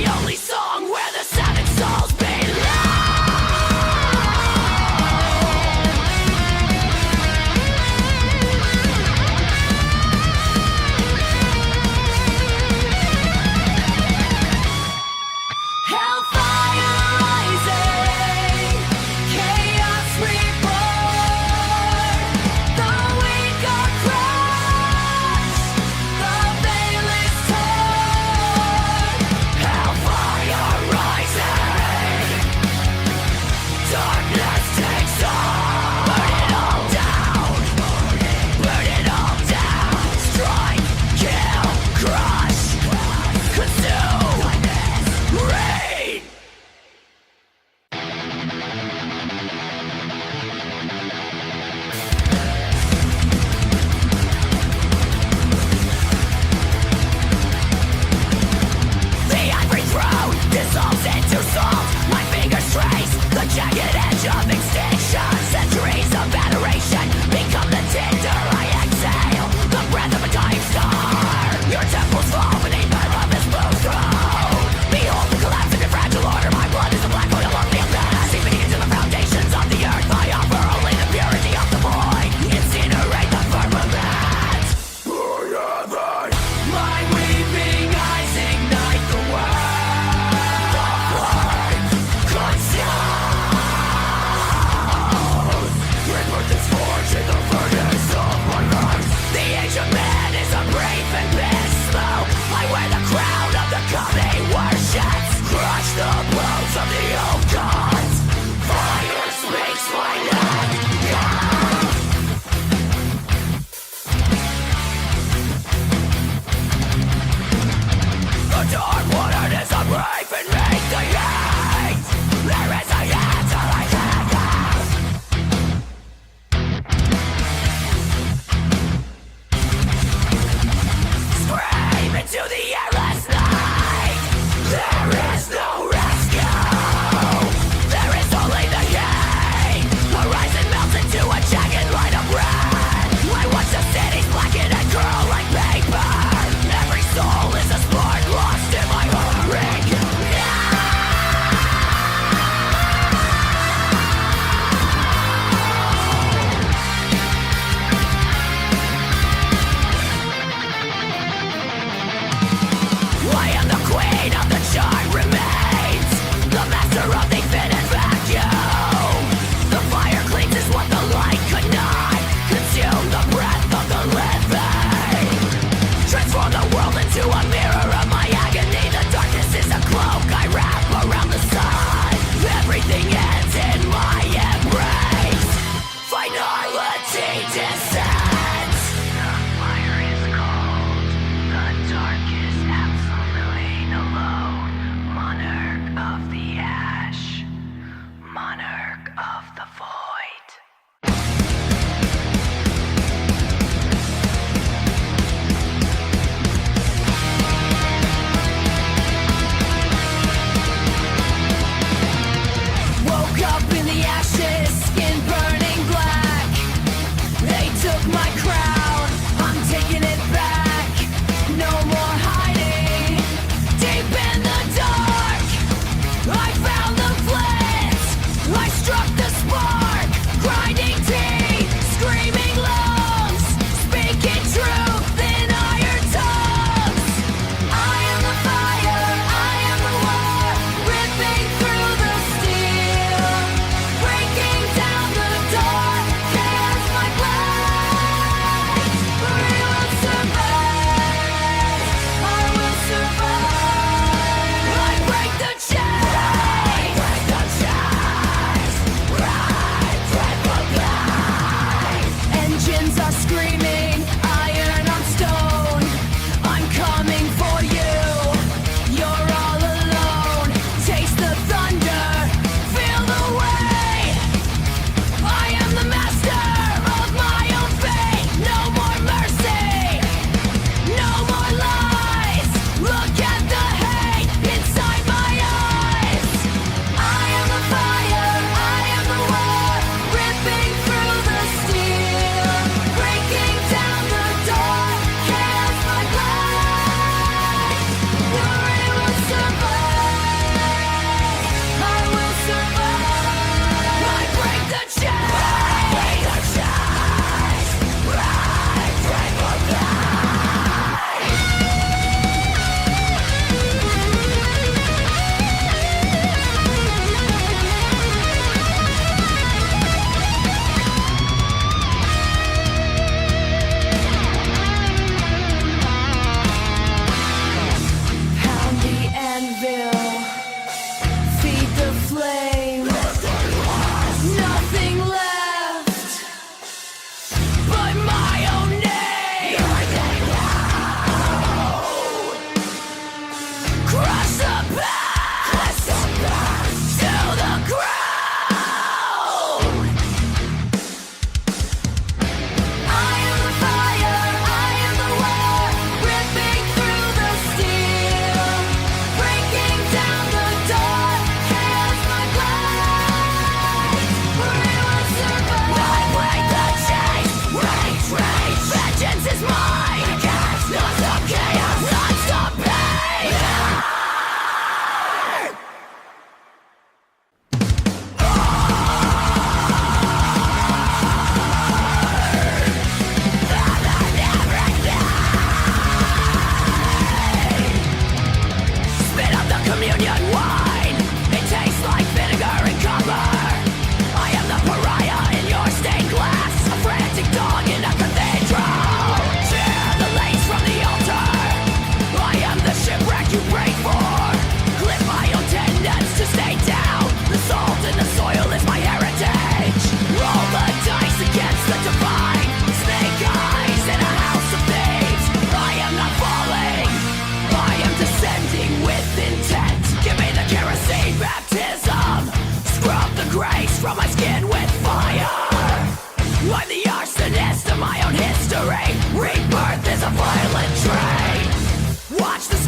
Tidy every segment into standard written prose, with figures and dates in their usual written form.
my only song where the seven souls belong. Hellfire rising, chaos reborn. The weak are crushed, the veil is torn. Hellfire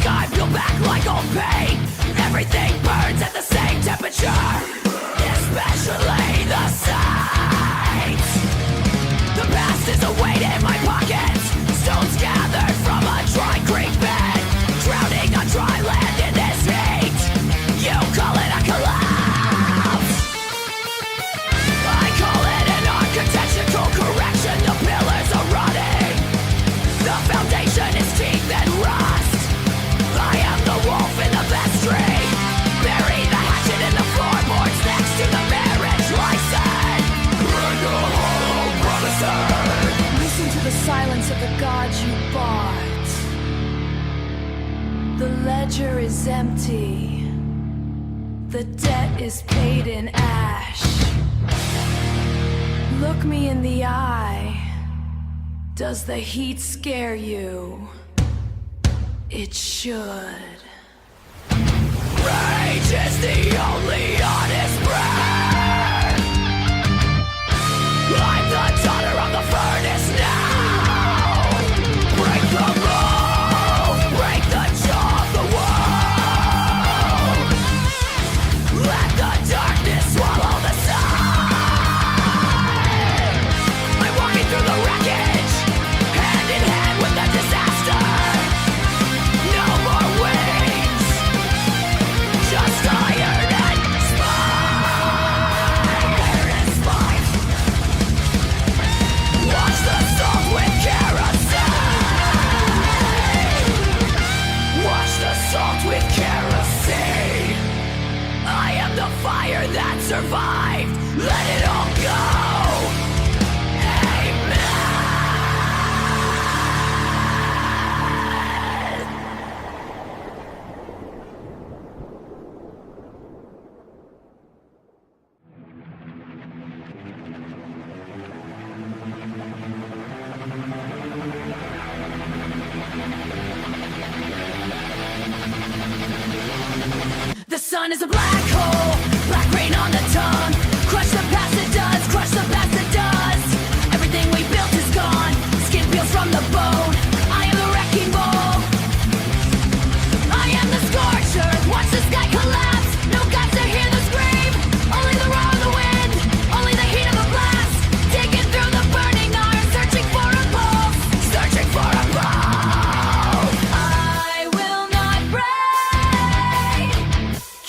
sky, peel back like old paint. Everything burns at the same temperature, especially the sights. The past is a weight in my pockets, stones gathered from a dry creek bed, drowning on dry land in this heat. You call it a collapse, I call it an architectural correction. The pillars are rotting, the foundation is teeth and rust. I am the wolf in the vestry, bury the hatchet in the floorboards next to the marriage license. Bring a hollow promises. Listen to the silence of the gods you bought. The ledger is empty, the debt is paid in ash. Look me in the eye. Does the heat scare you? It should. Rage is the only honest breath. I'm the daughter of the furnace now. Break the mold, break the jaw of the world. Let the darkness swallow the sun. I'm walking through the wreckage, hand in hand with the disaster. No more wings, just iron and spine. Iron and spine. Watch the salt with kerosene. Watch the salt with kerosene. I am the fire that survived. Let it all go. Amen. The sun is a black hole, black rain on the tongue. Crush the past it does, crush the past it does. Everything we built is gone, skin peels from the bone. I am the wrecking ball, I am the scorched earth. Watch the sky collapse, no guts to hear the scream. Only the roar of the wind, only the heat of the blast. Digging through the burning iron, searching for a pulse, searching for a pulse. I will not break.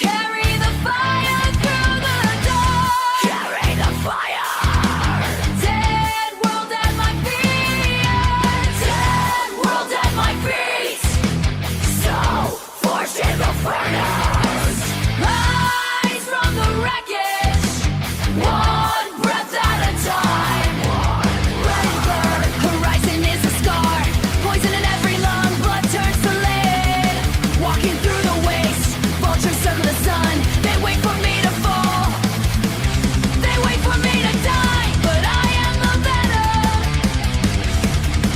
Carry the fire through the door. Carry the fire. Dead world at my feet. Dead world at my feet. So forged in the furnace. Rise from the wreckage. One breath at a time. Let it burn. Horizon is a scar. Poison in every lung. Blood turns to lead. Walking through the waste. Vultures circle the sun. They wait for me to fall. They wait for me to die. But I am the venom.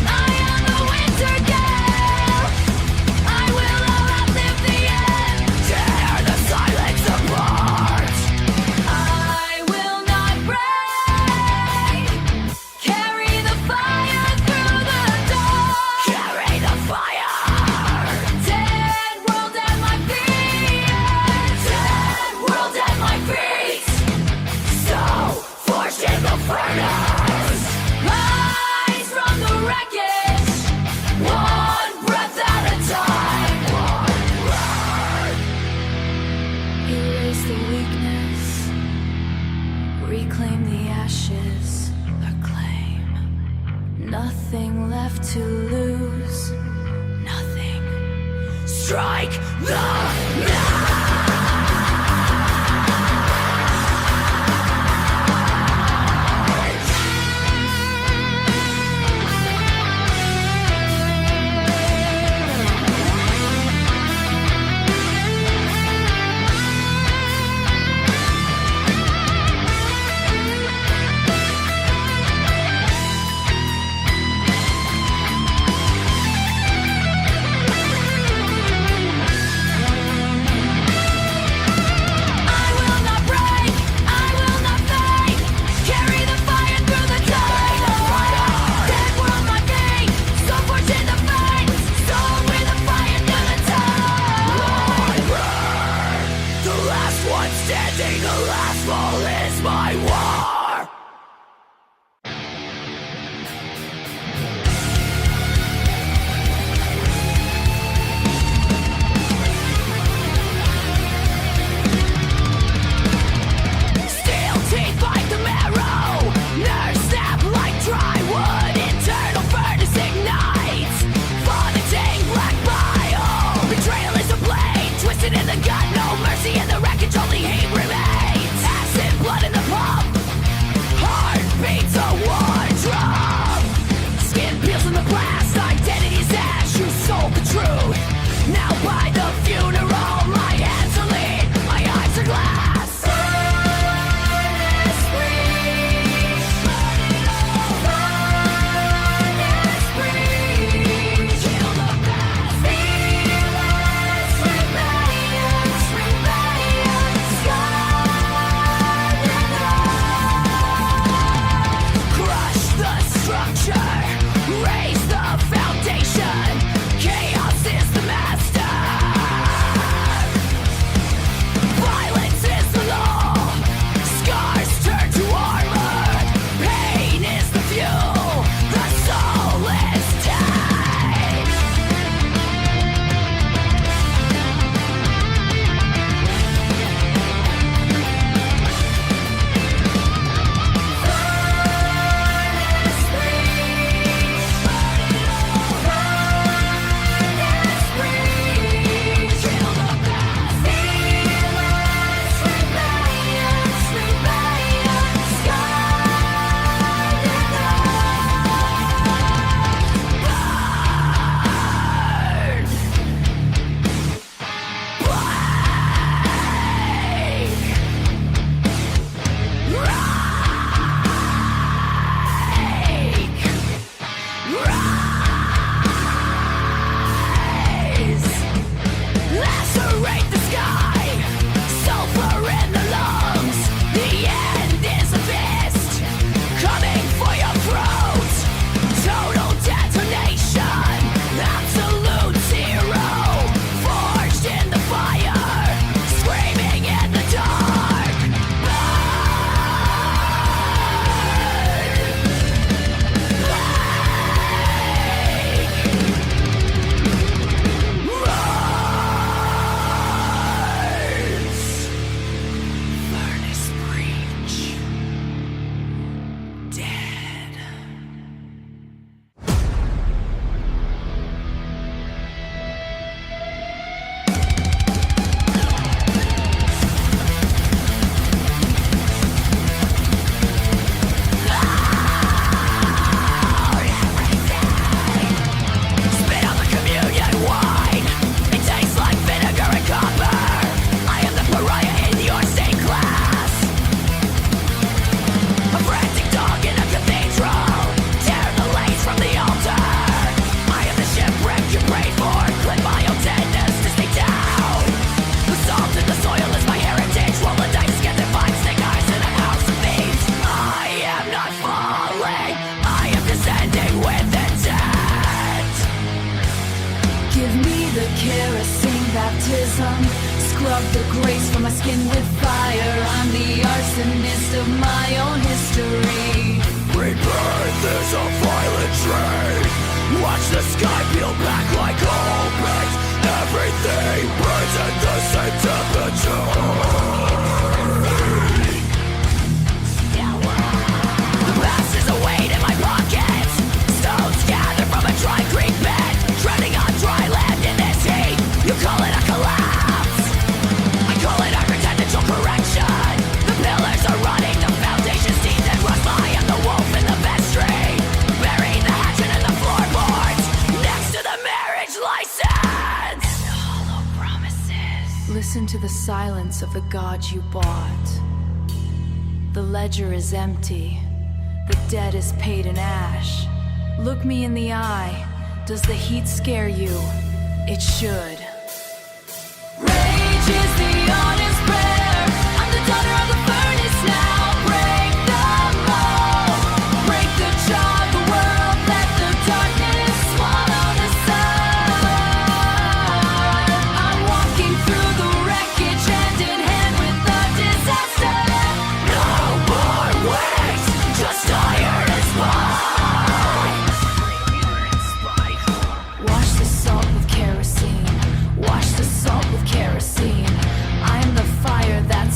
I am the winter gale. I will outlive the end. Tear the silence apart. I will not break. Carry the fire through the door. Carry the fire. Dead world at my feet. Dead world at my feet. So forged in the furnace. Rise from the wreckage. One breath at a time. One breath. Erase the weakness. Reclaim the ashes. Or claim. Nothing left to lose. Nothing. Strike the knife. Standing the last fall is my war. Steel teeth bite the marrow, nerves snap like dry wood, internal furnace ignites, vomiting black bile. Betrayal is a blade, twisted in the gut, no mercy in the wreckage, only hate remains. Acid blood in the pump, heart beats a war drum. Skin peels in the blast, identity's ash, you sold the truth. Now by the funeral, my hands are lean, my eyes are glass. Raise the foundation. Chaos is the master. Violence is the law. Scars turn to armor. Pain is the fuel. The soul is dead. Lacerate the sky, sulfur in the lungs. The end is a fist coming for your throat. Total detonation, absolute zero. Forged in the fire, screaming in the dark. Furnace breach. Dead. Spit on the communion wine. It tastes like vinegar and copper. I am the pariah in your same class. A frantic dog in a cathedral. Tear the lace from the altar. I am the shipwreck you prayed for. Clip my own deadness to stay down. The salt in the soil is my heritage. Roll the dice, get the fine snake eyes in a house of thieves. I am not falling. I am descending with the dead. Give me the kerosene baptism. Scrub the grace from my skin with fire. I'm the arsonist of my own history. Rebirth is a violent trade. Watch the sky peel back like all paint. Everything burns at the same temperature. The past is a weight in my pocket. Stones gather from a dry creek bed. Treading on dry land in this heat. You call it a collapse. I call it architectural correction. The pillars are rotting, the foundation's teeth and rust. I am the wolf in the vestry. Burying the hatchet in the floorboards. Next to the marriage license. And hollow promises. Listen to the silence of the god you bought. The ledger is empty. The debt is paid in ash. Look me in the eye. Does the heat scare you? It should. Rage is the honest prayer. I'm the daughter of the furnace now. Break the mold. Break the jaw of the world. Let the darkness swallow the sun. I'm walking through the wreckage hand in hand with the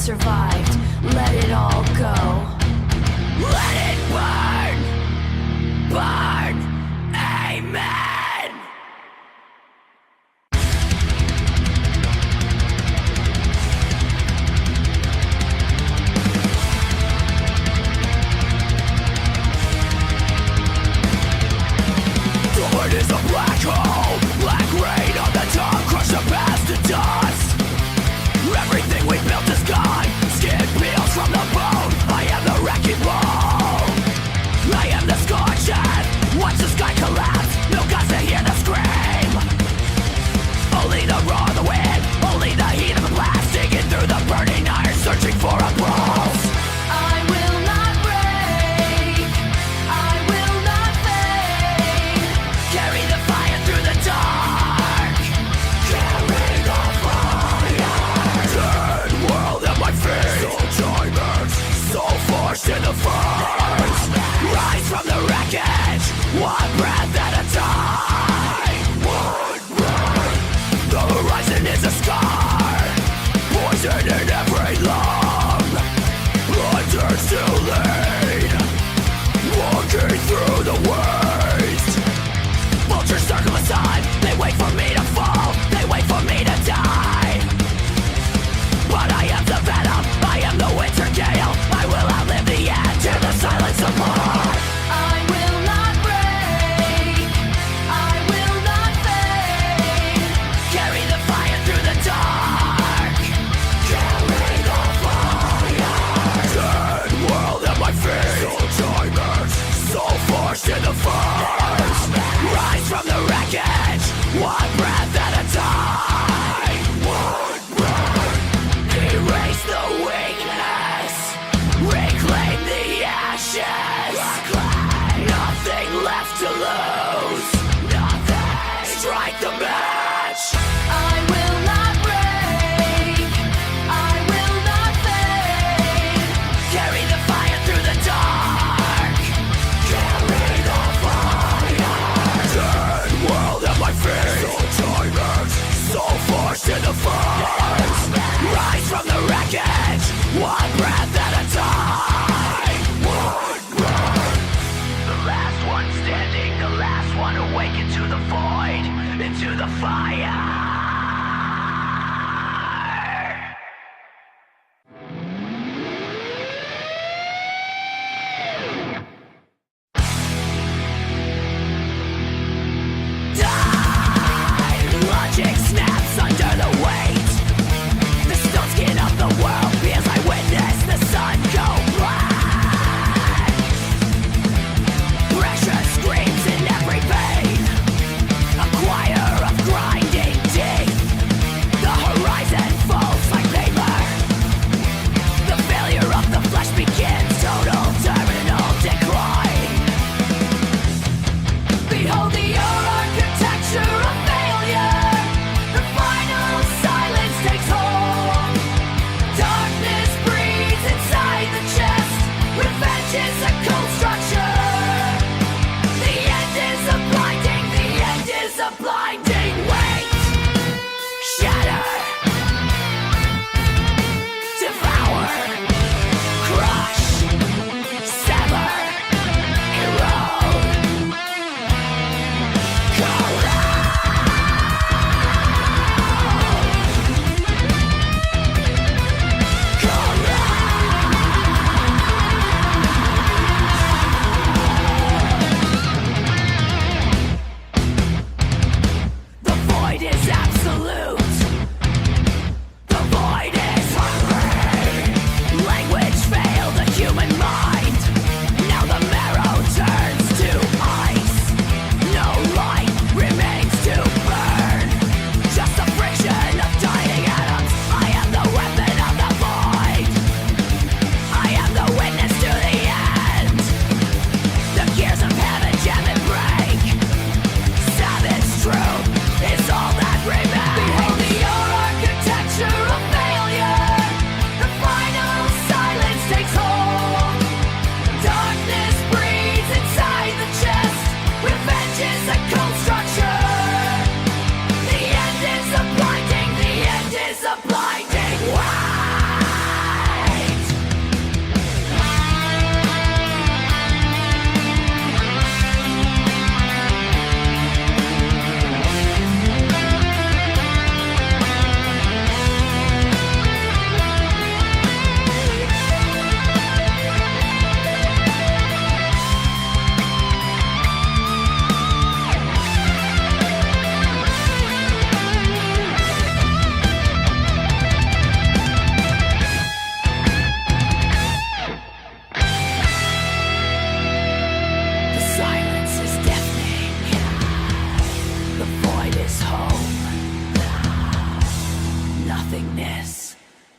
survived. Let it all go. Let it burn. Burn. Amen. It is a black hole. Black rain on the tongue. Crush the past to dust. Everything we built is gone. Skin peels from the bone. I am the wrecking ball. I am the scorched. Watch the sky collapse. No guts to hear the scream. Only the roar of the wind. Only the heat of the blast. Digging through the burning iron. Searching for a pulse. I will not break. I will not fade. Carry the fire through the dark. Carry the fire. Dead world at my feet. Soul diamonds. Soul forged in the furnace. Rise from the wreckage. One breath at a time. One breath. The horizon is a scar. Poison in every lung. Under to lead. Walking through the waste. Vultures circle the sun. They wait for me to fall. They wait for me to die. But I am the venom. I am the winter gale. I will outlive the end to the silence of more. I will not break. I will not fade. Carry the fire through the dark. Carry the fire.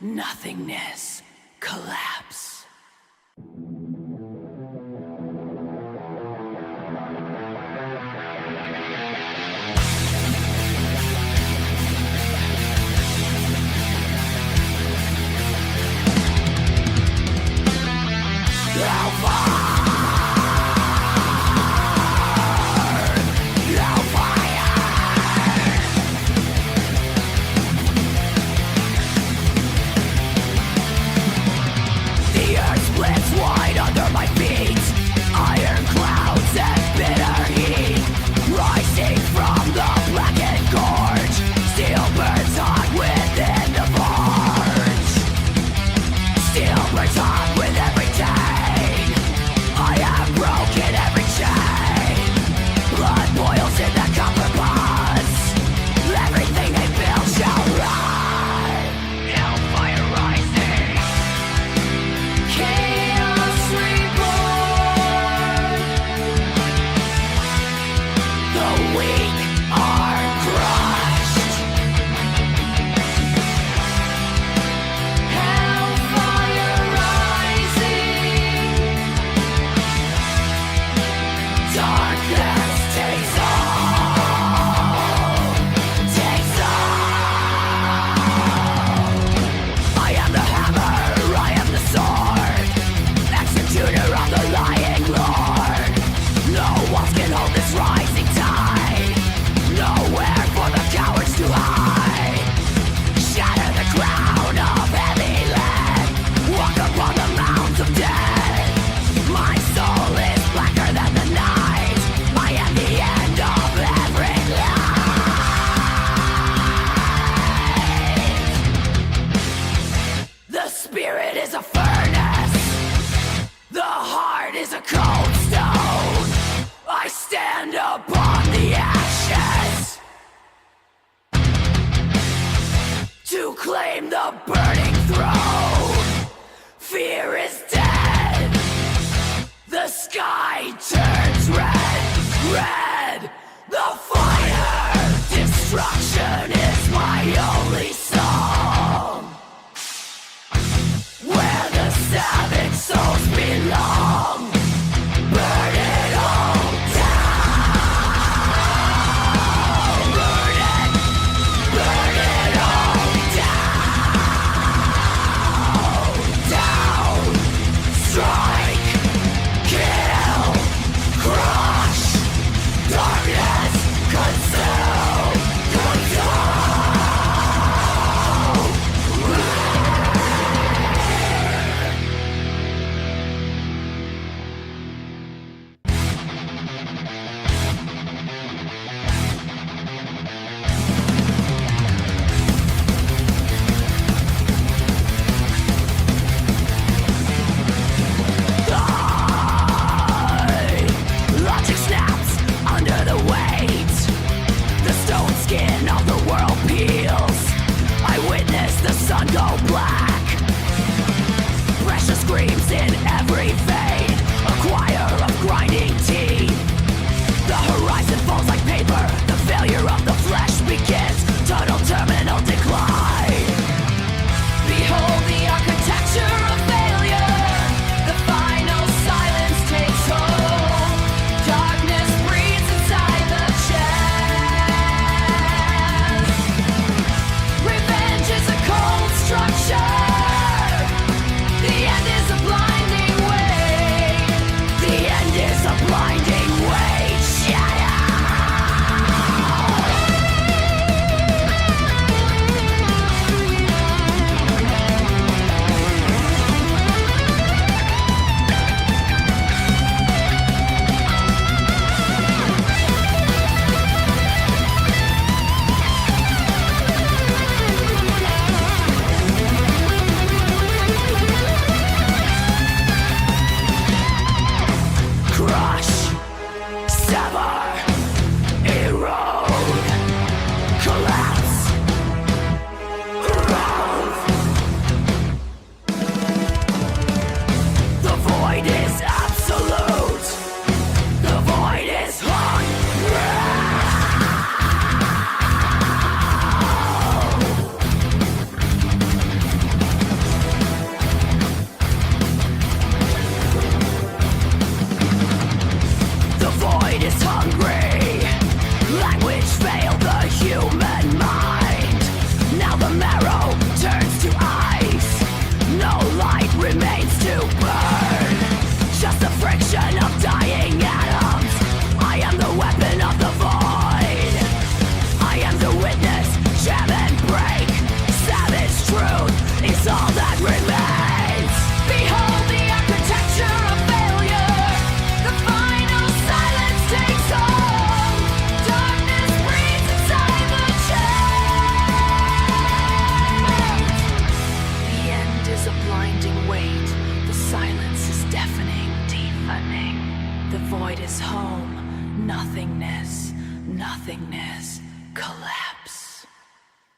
nothingness, collapse. The void is home. Nothingness, nothingness, collapse.